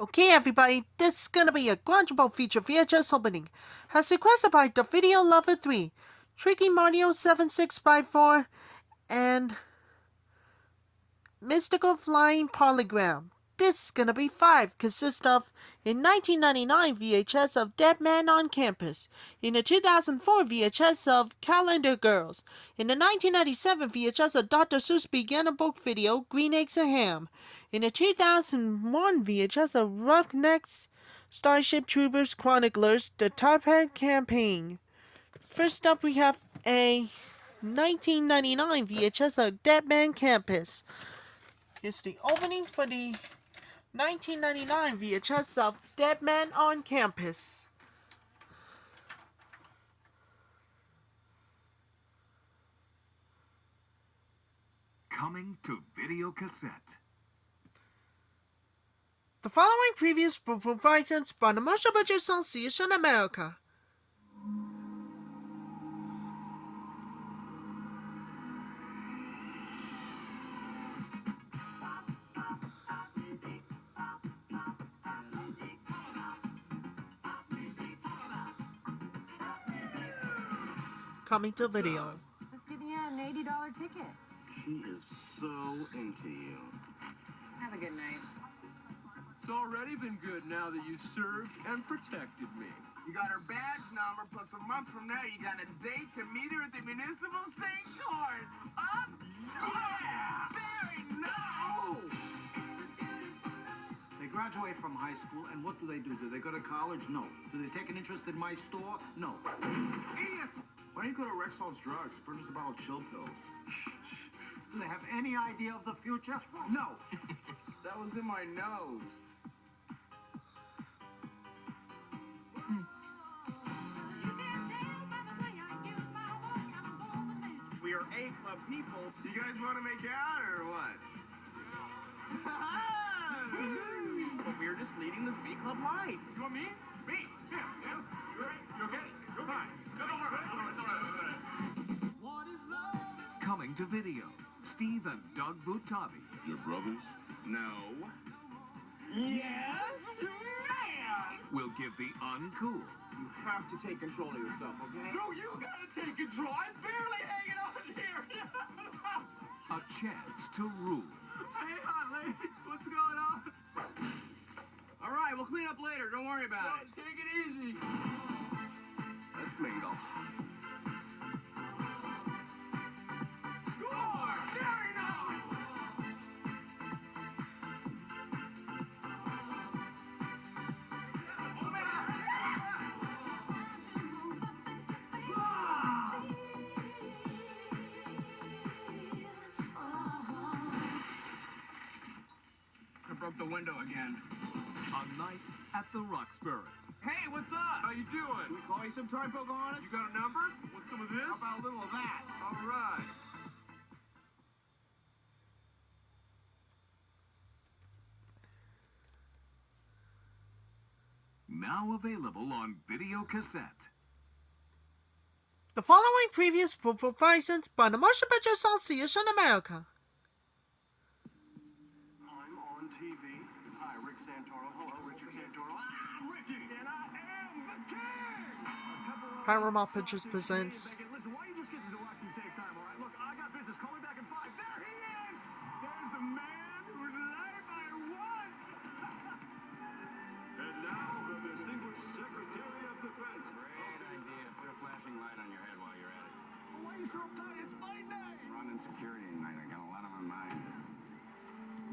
Okay, everybody, this is gonna be a Quadruple feature VHS opening, as requested by the Video Lover 3, Tricky Mario 7654, and MysticalFlyingPolyGram. This is gonna be 5, consists of in 1999 VHS of Dead Man on Campus, in the 2004 VHS of Calendar Girls, in the 1997 VHS of Dr.Seuss Beginner Book Video Green Eggs and Ham, in the 2001 VHS of Roughnecks, Starship Troopers Chroniclers, The Top Hat Campaign. First up we have a 1999 VHS of Dead Man Campus. Here's the opening for the 1999 VHS of Dead Man on Campus. Coming to Videocassette. The following previous performances by the Motion Picture Association America. Coming to video. Just giving you an $80 ticket. She is so into you. Have a good night. It's already been good now that you served and protected me. You got her badge number, plus a month from now you got a date to meet her at the municipal state court. Up? Yeah! Very nice! They graduate from high school, and what do? Do they go to college? No. Do they take an interest in my store? No. Ian! Why don't you go to Rexall's Drugs, purchase a bottle of chill pills? Do they have any idea of the future? No. That was in my nose. We are A Club people. You guys want to make out or what? But we're just leading this B Club life. You want me? Me? Yeah. You okay? You're fine. Coming to video. Steve and Doug Buttabi. Your brothers? No. Yes, ma'am! Will give the uncool You have to take control of yourself, okay? No, you gotta take control. I'm barely hanging on here. a chance to rule. Hey, hot lady. What's going on? All right, we'll clean up later. Don't worry about it. Take it easy. Let's mingle. Score! Very nice! I broke the window again. A night at the Roxbury. Hey, what's up? How you doing? Can we call you sometime, Pocahontas? You got a number? Want some of this? How about a little of that? All right. Now available on Videocassette. The following previous performances by the Motion Picture Association America. I'm on TV. Hi, Rick Santoro. Hello, Richard Santoro. I'm Ricky, and I am the king! Paramount Pictures presents Listen, why don't you just get to the watch and save time, all right? Look, I got business. Call me back in 5. There he is! There's the man whose life I want! And now, the distinguished Secretary of Defense. Great idea. Put a flashing light on your head while you're at it. Why are you so uptight? It's my night! Running security tonight. I got a lot on my mind.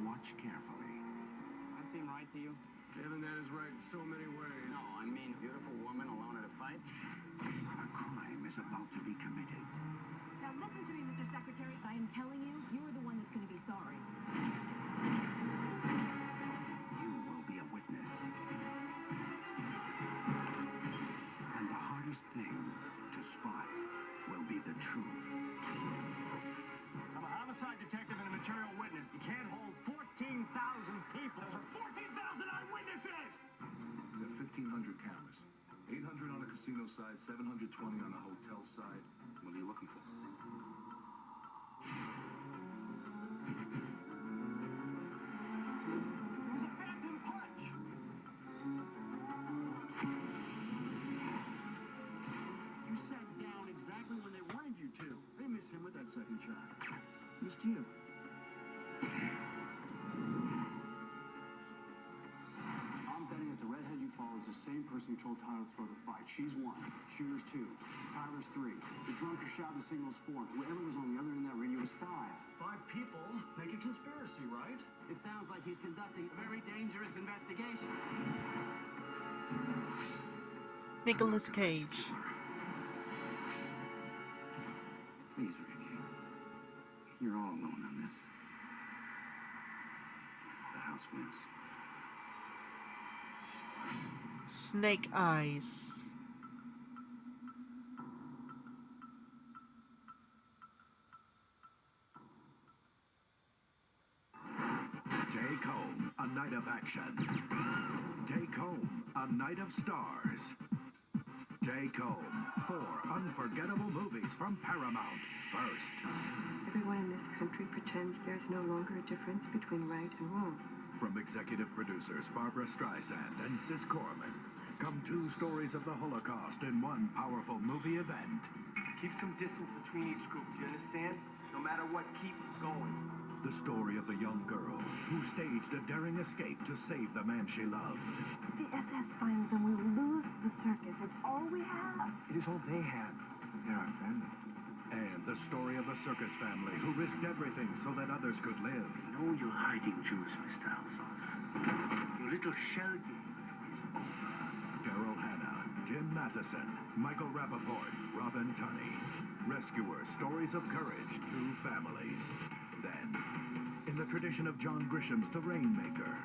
Watch carefully. That seem right to you? Kevin, that is right in so many ways. No, I mean, beautiful woman alone at a fight. A crime is about to be committed. Now listen to me, Mr. Secretary. I am telling you, you're the one that's going to be sorry. You will be a witness. And the hardest thing to spot will be the truth. I'm a homicide detective and a material witness. You can't hold 14,000 people. There's 14,000 eyewitnesses! We got 1,500 cameras. 800 on the casino side, 720 on the hotel side. What are you looking for? It was a phantom punch! Missed you. I'm betting that the redhead you follow is the same person who told Tyler to throw the fight. She's 1. Shooter's 2. Tyler's 3. The drunk who shouted the signal's 4. Whoever was on the other end of that radio was 5. 5 people make a conspiracy, right? It sounds like he's conducting a very dangerous investigation. Nicolas Cage. Please, Rick. You're all alone on this. The house wins. Snake Eyes. Take home a night of action. Take home a night of stars. Take home 4 unforgettable movies from Paramount. First, Everyone in this country pretends there's no longer a difference between right and wrong. from executive producers Barbara Streisand and Sis Corman, come 2 stories of the Holocaust in one powerful movie event. Keep some distance between each group, you understand? No matter what, keep going. The story of a young girl who staged a daring escape to save the man she loved. If the SS finds them, we will lose the circus. It's all we have. It is all they have. They're our family. And the story of a circus family who risked everything so that others could live. No, you're hiding Jews, Mr. Hausoff. Your little shell game is over. Daryl Hannah, Tim Matheson, Michael Rappaport, Robin Tunney. Rescuers, stories of courage, 2 families. Then, in the tradition of John Grisham's The Rainmaker,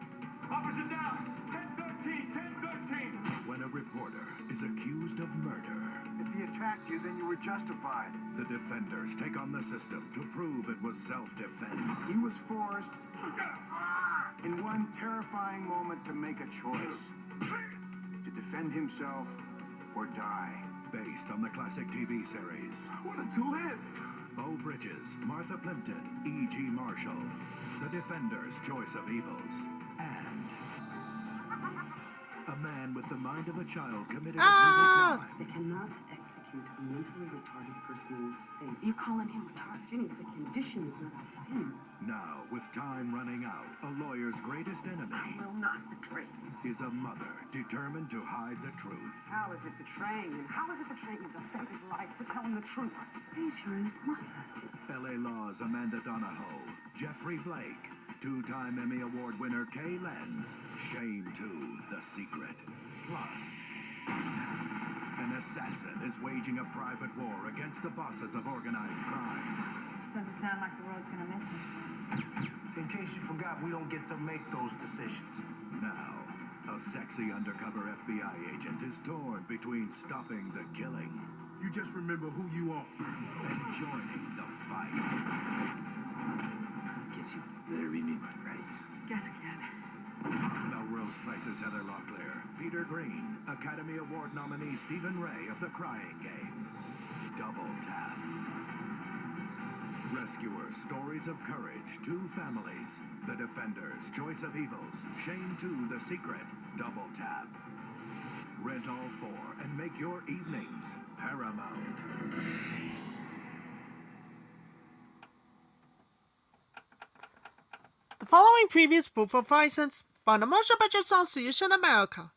Officer down! 10-13! 10-13! when a reporter is accused of murder, If he attacked you, then you were justified. the defenders take on the system to prove it was self-defense. He was forced, in one terrifying moment, to make a choice. To defend himself or die. Based on the classic TV series. I wanted to live. Beau Bridges, Martha Plimpton, E.G. Marshall, The Defenders' Choice of Evils, and a man with the mind of a child committed a brutal crime. They cannot execute a mentally retarded person in this state. You're calling him retarded? Jenny, it's a condition. It's not a sin. Now, with time running out, a lawyer's greatest enemy Will not betray him. is a mother determined to hide the truth. How is it betraying him? How is it betraying him to save his life, to tell him the truth? He's your mother. L.A. Law's Amanda Donahoe, Jeffrey Blake, 2-time Emmy Award winner Kay Lenz, Shame 2, The Secret. Plus, an assassin is waging a private war against the bosses of organized crime. Doesn't sound like the world's gonna miss him. In case you forgot, we don't get to make those decisions. Now, a sexy undercover FBI agent is torn between stopping the killing You just remember who you are. and joining the fight. Guess you better read me my rights. Guess again. Melrose Place's Heather Locklear, Peter Green, Academy Award nominee Stephen Ray of The Crying Game. Double Tap. Rescuers, stories of courage, 2 families. The Defenders, Choice of Evils, Shame 2, The Secret. Double Tap. Rent all 4 and make your evenings Paramount. The following previous proof of license by the Motion Picture Association America.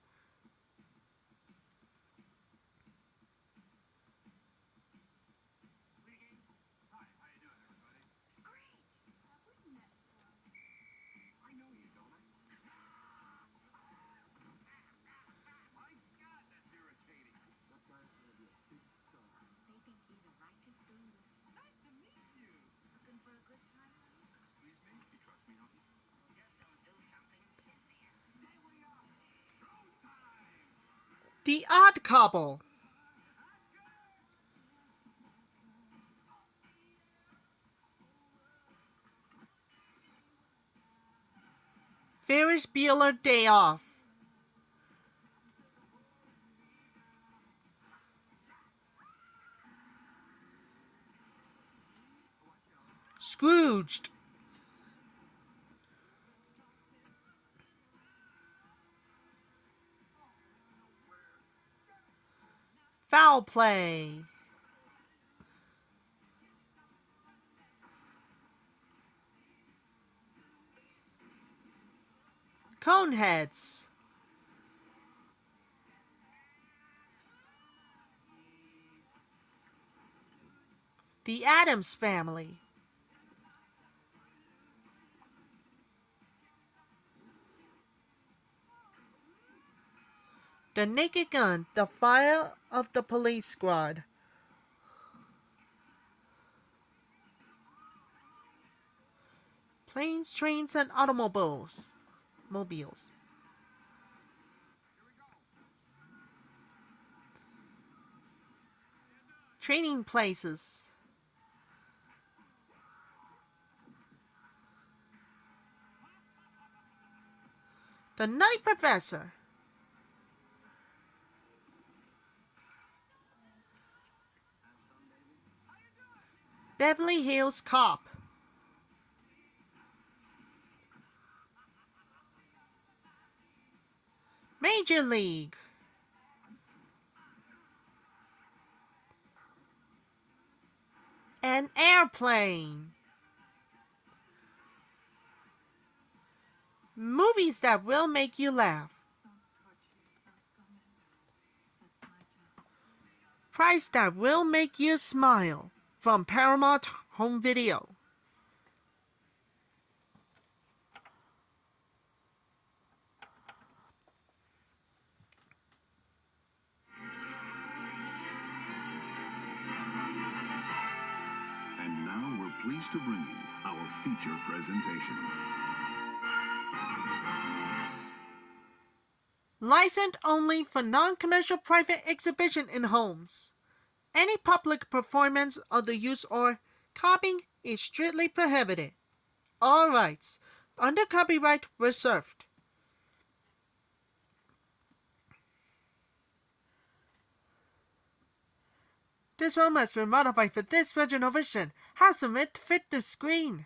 The Odd Couple. Ferris Bueller Day Off. Scrooged. Foul Play. Coneheads. The Addams Family. The Naked Gun, The Fire of the Police Squad. Planes, Trains, and Automobiles. Mobiles. Training Places. The Nutty Professor. Beverly Hills Cop. Major League. An Airplane. Movies that will make you laugh. Price that will make you smile. From Paramount Home Video. And now we're pleased to bring you our feature presentation. Licensed only for non-commercial private exhibition in homes. Any public performance of the use or copying is strictly prohibited. All rights under copyright reserved. This one must be modified for this original version. Has to fit the screen.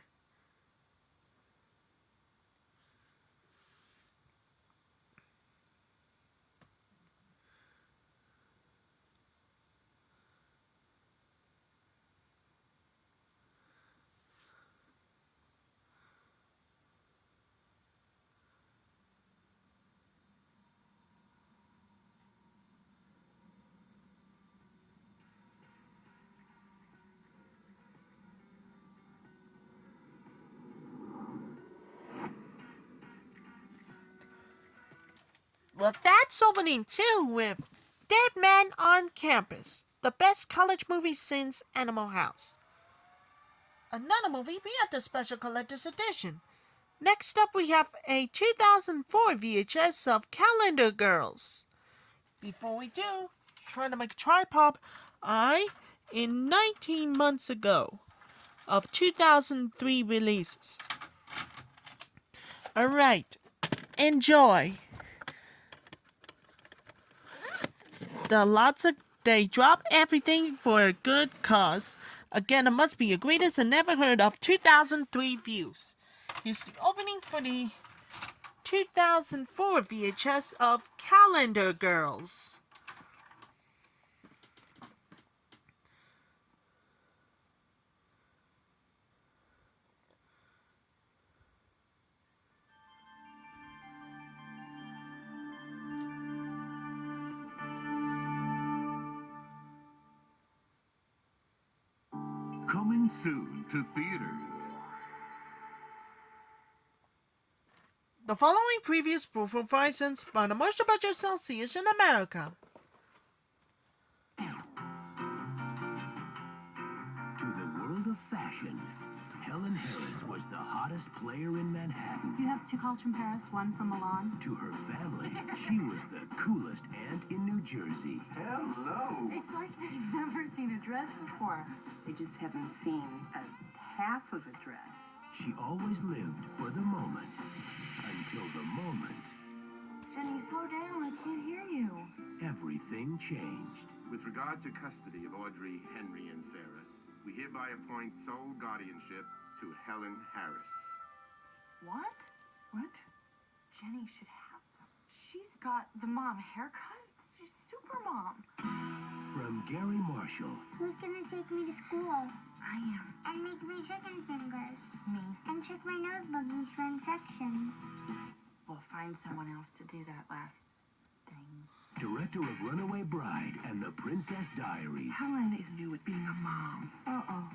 Well, that's opening 2 with Dead Man on Campus, the best college movie since Animal House. Another movie, we have the Special Collector's Edition. Next up, we have a 2004 VHS of Calendar Girls. Before we do, trying to make a tripod, in 19 months ago, of 2003 releases. Alright, enjoy. They drop everything for a good cause. Again, it must be the greatest and never heard of 2003 views. Here's the opening for the 2004 VHS of Calendar Girls. Coming soon to theaters. The following previous proof of license by the Motion Picture Association America. To the world of fashion, Helen Harris was the hottest player in Manhattan. You have 2 calls from Paris, 1 from Milan. To her family, she was the coolest aunt in New Jersey. Hello. It's like they've never seen a dress before. They just haven't seen a half of a dress. She always lived for the moment. Until the moment, Jenny, slow down. I can't hear you. everything changed. With regard to custody of Audrey, Henry, and Sarah, we hereby appoint sole guardianship to Helen Harris. What? What? Jenny should have them. She's got the mom haircut. She's super mom. From Gary Marshall Who's gonna take me to school? I am. And make me chicken fingers. Me. And check my nose buggies for infections. We'll find someone else to do that last thing. Director of Runaway Bride and The Princess Diaries. Helen is new at being a mom. Uh-oh.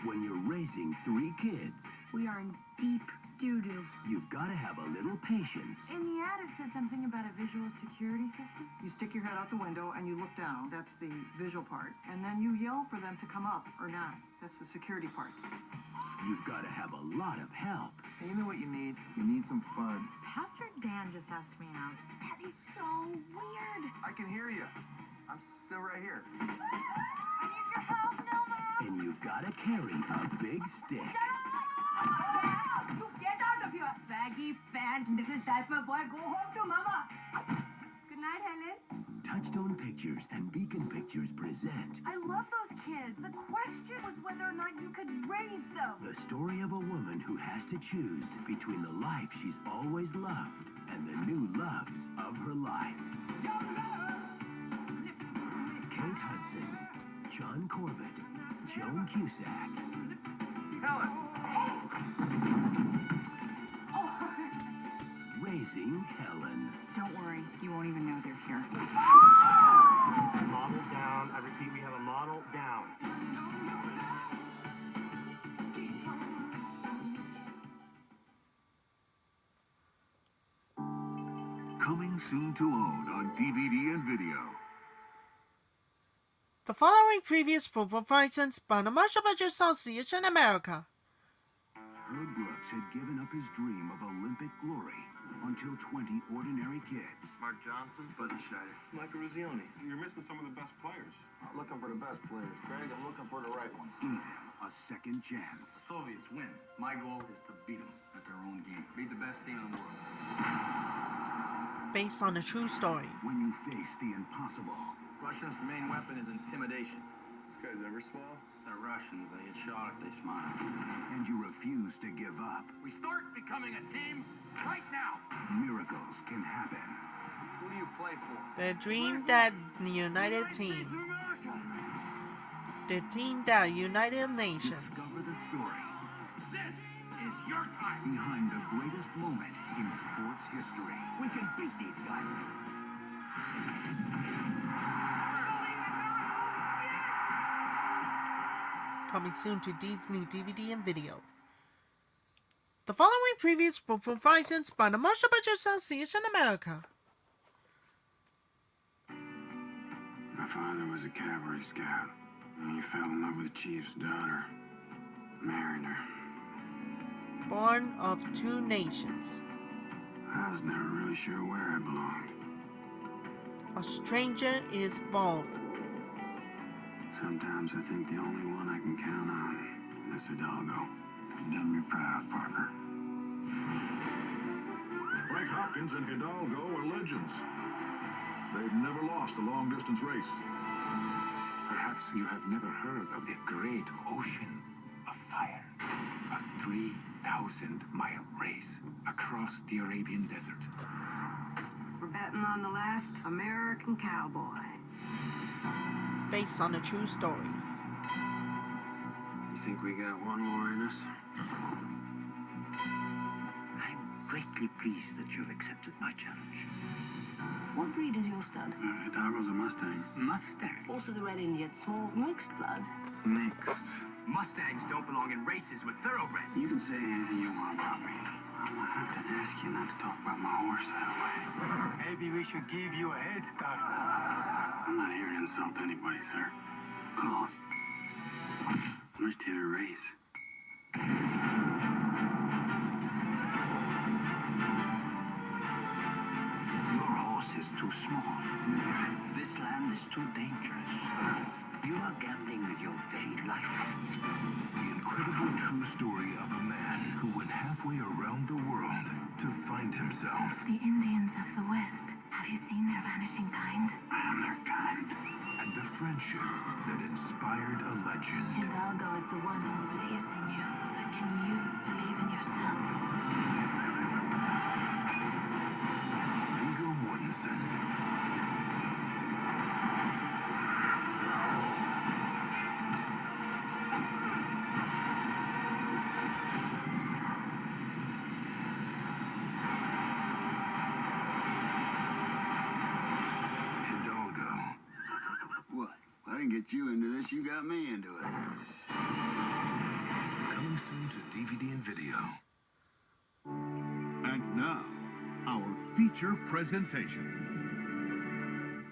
When you're raising 3 kids, We are in deep doo-doo. you've got to have a little patience. In the ad, it said something about a visual security system. You stick your head out the window and you look down. That's the visual part. And then you yell for them to come up or not. That's the security part. You've got to have a lot of help. Hey, you know what you need? You need some fun. Pastor Dan just asked me out. That is so weird. I can hear you. I'm still right here. I need your help, Noma. And you've got to carry a big stick. You get out of here, baggy pant, little diaper boy. Go home to mama. Good night, Helen. Touchstone Pictures and Beacon Pictures present I love those kids. The question was whether or not you could raise them. the story of a woman who has to choose between the life she's always loved and the new loves of her life. Kate Hudson, John Corbett, Joan Cusack. Helen! Raising Helen. Don't worry, you won't even know they're here. Model down. I repeat, we have a model down. Coming soon to own on DVD and video. The following previous performance by the Marshall Budget Association America. Herb Brooks had given up his dream of Olympic glory until 20 ordinary kids. Mark Johnson, Buzzy Schneider. Mike Ruzioni, you're missing some of the best players. Not looking for the best players, Craig. I'm looking for the right ones. Gave him a second chance. The Soviets win. My goal is to beat them at their own game. Beat the best team in the world. Based on a true story. When you face the impossible. Russians' main weapon is intimidation. This guy's ever small. They're Russians. They get shot if they smile. And you refuse to give up. We start becoming a team right now. Miracles can happen. Who do you play for? The dream that united team. The team that united nation. Discover the story This is your time. behind the greatest moment in sports history. We can beat these guys. Coming soon to Disney DVD and video. The following previous performances by the Marshall Budget Association America. My father was a cavalry scout. And he fell in love with the chief's daughter. Married her. Born of two nations. I was never really sure where I belonged. A stranger is both. Sometimes I think the only one I can count on is Hidalgo. You've done me proud, partner. Frank Hopkins and Hidalgo are legends. They've never lost a long-distance race. Perhaps you have never heard of the great ocean of fire. A 3,000-mile race across the Arabian desert. We're betting on the last American cowboy. Based on a true story. You think we got one more in us? I'm greatly pleased that you've accepted my challenge. What breed is your stud? Hidalgo's a Mustang. Mustang. Also the red Indian, small mixed blood. Mixed. Mustangs don't belong in races with thoroughbreds. You can say anything you want about me. I'm gonna have to ask you not to talk about my horse that way. Maybe we should give you a head start. I'm not here to insult anybody, sir. Call it. Where's Taylor Race? Your horse is too small. This land is too dangerous. You are gambling with your very life. The incredible true story of a man who went halfway around the world to find himself. The Indians of the West. Have you seen their vanishing kind? I am their kind. And the friendship that inspired a legend. Hidalgo is the one who believes in you. But can you believe in yourself? Viggo Mortensen. get you into this, you got me into it. Coming soon to DVD and video. And now, our feature presentation.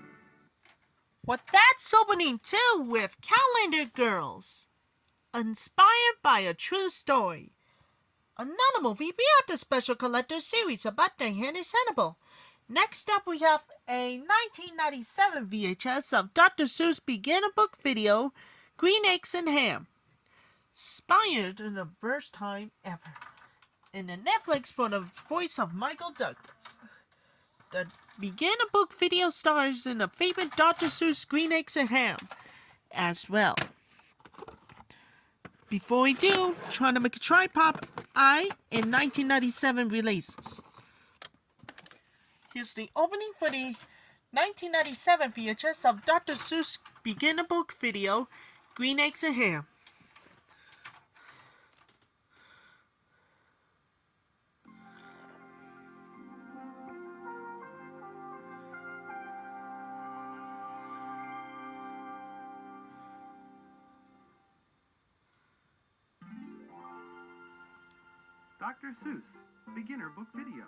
What that's opening too with Calendar Girls. Inspired by a true story. Another movie beyond the special collector series about the Hennis Hannibal. Next up we have a 1997 VHS of Dr. Seuss beginner book video, Green Eggs and Ham. Inspired in the first time ever. In the Netflix for the voice of Michael Douglas. The beginner book video stars in the favorite Dr. Seuss Green Eggs and Ham as well. Before we do, trying to make a tripod eye in 1997 releases. Here's the opening for the 1997 VHS of Dr. Seuss beginner book video, Green Eggs and Ham. Dr. Seuss, beginner book video.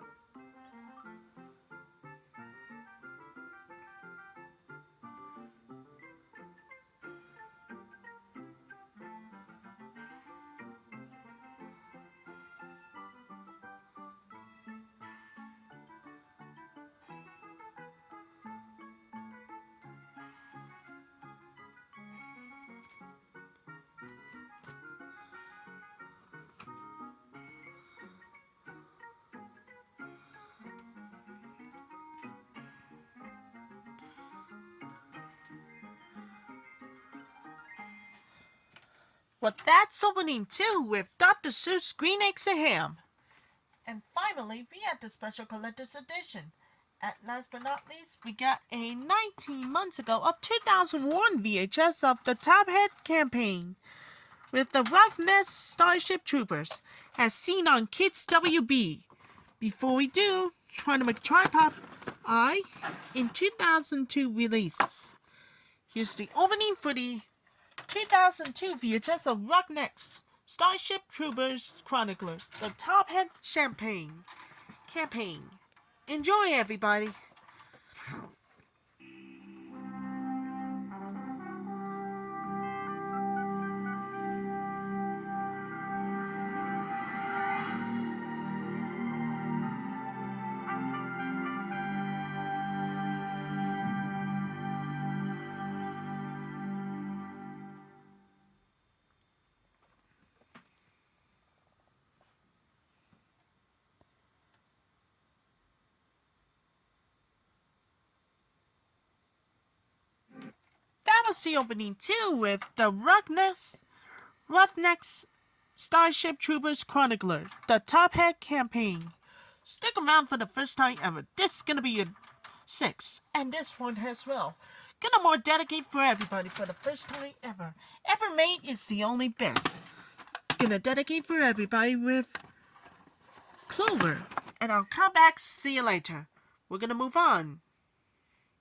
Well, that's opening too with Dr. Seuss Green Eggs and Ham. And finally, we had the special collector's edition. At last but not least, we got a 19 months ago of 2001 VHS of the Top Hat campaign with the Roughnecks Starship Troopers as seen on Kids WB. Before we do, trying to make a tripod eye in 2002 releases. Here's the opening for the 2002 VHS of Roughnecks Starship Troopers Chroniclers, the Top Hat campaign. Enjoy, everybody. That was the opening too with the Roughnecks Starship Troopers Chronicler, the Top Hat campaign. Stick around for the first time ever. This is gonna be a 6, and this one as well. Gonna more dedicate for everybody for the first time ever. Ever made is the only best. Gonna dedicate for everybody with Clover, and I'll come back. See you later. We're gonna move on.